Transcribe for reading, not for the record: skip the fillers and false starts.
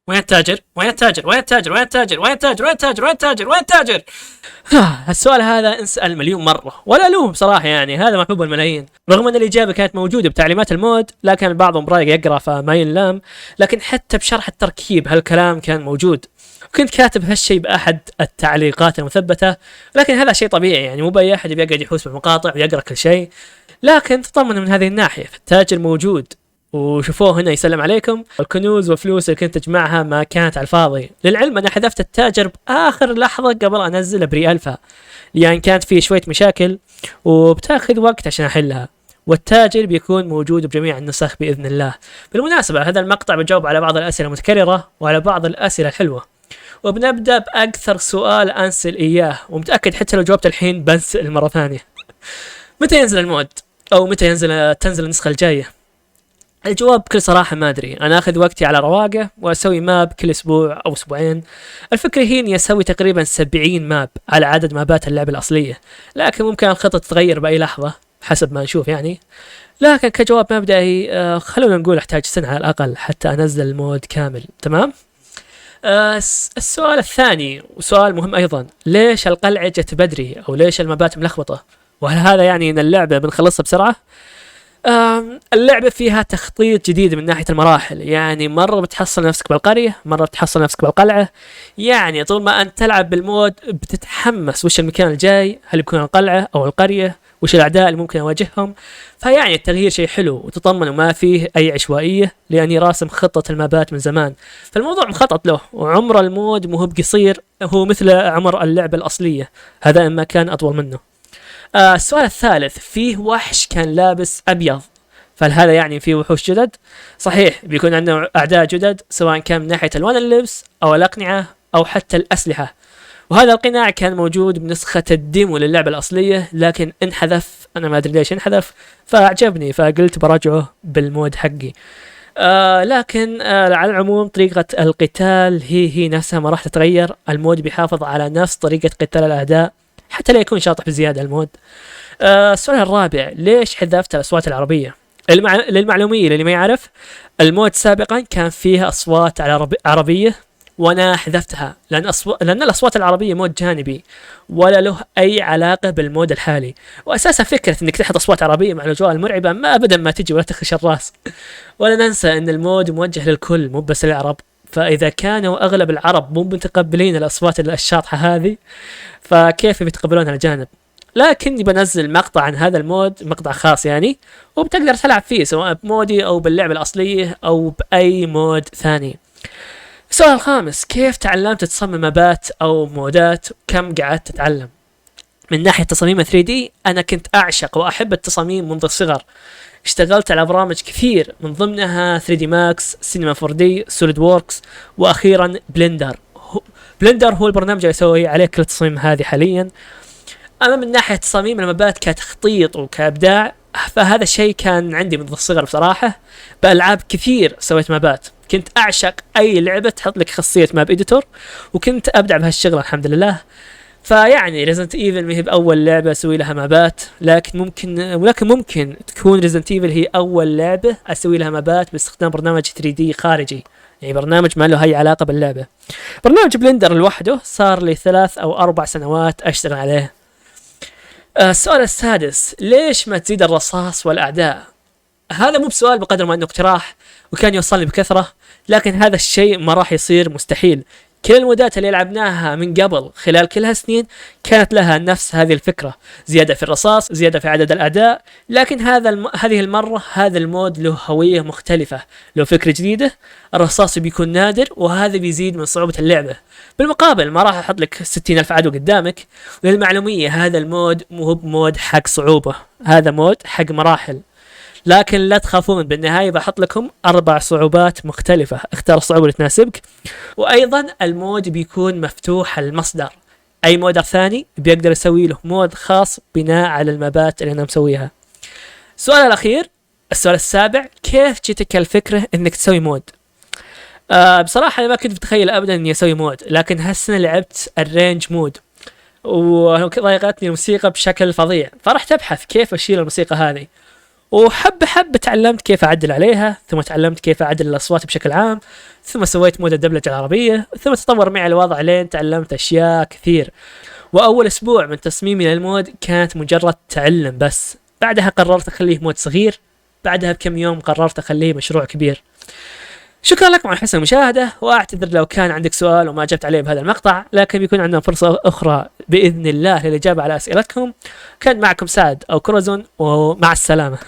وين التاجر؟ وين التاجر؟ وين التاجر؟ وين التاجر؟ وين التاجر؟ وين التاجر؟ وين التاجر؟ وين التاجر؟ السؤال هذا انسأل مليون مرة ولا ألوم بصراحة، يعني هذا محبوب الملايين، رغم أن الإجابة كانت موجودة بتعليمات المود لكن البعض رايق يقرأ فما ينلام. لكن حتى بشرح التركيب هالكلام كان موجود، كنت كاتب هالشيء بأحد التعليقات المثبتة. لكن هذا شيء طبيعي، يعني مو بأي أحد بيقعد يحوس بالمقاطع ويقرأ كل شيء. لكن تطمن من هذه الناحية، التاجر موجود وشوفوه هنا يسلم عليكم. الكنوز والفلوس اللي كنت تجمعها ما كانت على الفاضي، للعلم انا حذفت التاجر باخر لحظه قبل انزل بري الفا، يعني كانت في شويه مشاكل وبتاخذ وقت عشان احلها، والتاجر بيكون موجود بجميع النسخ باذن الله. بالمناسبه هذا المقطع بجاوب على بعض الاسئله المتكرره وعلى بعض الاسئله الحلوه، وبنبدا باكثر سؤال انسل اياه، ومتاكد حتى لو جاوبت الحين بنسال مره ثانيه. متى ينزل المود؟ او متى تنزل النسخه الجايه؟ الجواب بكل صراحة ما أدري، أنا أخذ وقتي على رواقة وأسوي ماب كل أسبوع أو أسبوعين. الفكرة هي إني أسوي تقريبا 70 ماب على عدد مابات اللعبة الأصلية، لكن ممكن الخطة تتغير بأي لحظة حسب ما نشوف يعني. لكن كجواب مبدئي خلونا نقول أحتاج سنة على الأقل حتى أنزل المود كامل. تمام. السؤال الثاني وسؤال مهم أيضا، ليش القلعة جت بدري أو ليش المابات ملخبطة؟ وهل هذا يعني أن اللعبة بنخلصها بسرعة؟ اللعبة فيها تخطيط جديد من ناحية المراحل، يعني مرة بتحصل نفسك بالقرية، مرة بتحصل نفسك بالقلعة. يعني طول ما أنت تلعب بالمود بتتحمس وش المكان الجاي، هل بيكون القلعة أو القرية، وش الأعداء اللي ممكن أواجههم. فيعني التغيير شيء حلو، وتطمن وما فيه أي عشوائية لأني راسم خطة المابات من زمان، فالموضوع مخطط له. وعمر المود مو بقصير، هو مثل عمر اللعبة الأصلية، هذا إما كان أطول منه. السؤال الثالث، فيه وحش كان لابس أبيض، فهل هذا يعني فيه وحوش جدد؟ صحيح، بيكون عندنا أعداء جدد سواء كان من ناحية ألوان اللبس أو الأقنعة أو حتى الأسلحة. وهذا القناع كان موجود بنسخة الديمو للعبة الأصلية لكن انحذف، أنا ما أدري ليش انحذف، فأعجبني فقلت براجعه بالمود حقي. لكن على العموم طريقة القتال هي نفسها ما راح تتغير، المود بيحافظ على نفس طريقة قتال الأعداء حتى لا يكون شاطح بزيادة المود. السؤال الرابع، ليش حذفت الأصوات العربية؟ للمعلومية اللي ما يعرف، المود سابقا كان فيه أصوات عربية وأنا حذفتها لأن الأصوات العربية مود جانبي ولا له أي علاقة بالمود الحالي. وأساسا فكرة أنك تحط أصوات عربية مع الأجواء المرعبة ما أبدا ما تجي ولا تخش الراس. ولا ننسى أن المود موجه للكل مو بس العرب، فإذا كانوا أغلب العرب مو متقبلين الأصوات الشاطحة هذه فكيف بيتقبلون الأجانب؟ لكني بنزل مقطع عن هذا المود، مقطع خاص يعني، وبتقدر تلعب فيه سواء بمودي أو باللعبة الأصلية أو بأي مود ثاني. السؤال الخامس، كيف تعلمت تصمم مابات أو مودات؟ كم قعدت تتعلم؟ من ناحية تصاميم 3D أنا كنت أعشق وأحب التصاميم منذ الصغر، اشتغلت على برامج كثير من ضمنها 3D Max، Cinema 4D، Solid Works، وأخيرا بلندر. بلندر هو البرنامج اللي يسوي عليه كل التصاميم هذه حاليا. أما من ناحية تصاميم المبات كتخطيط وكإبداع فهذا الشيء كان عندي منذ الصغر بصراحة. بألعاب كثير سويت مابات، كنت أعشق أي لعبة تحط لك خاصية ماب إديتور وكنت أبدع بهالشغل الحمد لله. فيعني ريزنت ايفل ما هي بأول لعبة أسوي لها مابات، لكن ممكن تكون ريزنت ايفل هي أول لعبة أسوي لها مابات باستخدام برنامج 3D خارجي، يعني برنامج ما له أي علاقة باللعبة. برنامج بلندر لوحده صار لي 3 أو 4 سنوات أشتغل عليه. السؤال السادس، ليش ما تزيد الرصاص والأعداء؟ هذا مو بسؤال بقدر ما أنه اقتراح وكان يوصلني بكثرة، لكن هذا الشيء ما راح يصير مستحيل. كل المودات اللي لعبناها من قبل خلال كل هالسنين كانت لها نفس هذه الفكرة، زيادة في الرصاص، زيادة في عدد الأعداء، لكن هذه المرة هذا المود له هوية مختلفة، له فكرة جديدة. الرصاص بيكون نادر وهذا بيزيد من صعوبة اللعبة، بالمقابل ما راح أحط لك 60,000 عدو قدامك. وللمعلومية هذا المود مو بمود حق صعوبة، هذا مود حق مراحل، لكن لا تخافون بالنهاية بحط لكم 4 صعوبات مختلفة، اختار الصعوبة اللي تناسبك. وأيضا المود بيكون مفتوح المصدر، أي مودر ثاني بيقدر يسوي له مود خاص بناء على المابات اللي أنا مسويها. السؤال الأخير، السؤال السابع، كيف جتك الفكرة إنك تسوي مود؟ بصراحة أنا ما كنت متخيل أبدا إني أسوي مود، لكن هالسنة لعبت الرينج مود وضايقتني الموسيقى بشكل فظيع، فرحت أبحث كيف أشيل الموسيقى هذه، وحبة حبة تعلمت كيف أعدل عليها، ثم تعلمت كيف أعدل الأصوات بشكل عام، ثم سويت مود الدبلجة العربية، ثم تطور معي الوضع لين تعلمت أشياء كثير. وأول أسبوع من تصميمي للمود كانت مجرد تعلم بس، بعدها قررت أخليه مود صغير، بعدها بكم يوم قررت أخليه مشروع كبير. شكرا لكم على حسن المشاهدة، وأعتذر لو كان عندك سؤال وما أجبت عليه بهذا المقطع، لكن بيكون عندنا فرصة أخرى بإذن الله للإجابة على أسئلتكم. كان معكم سعد أو كروزون، ومع السلامة.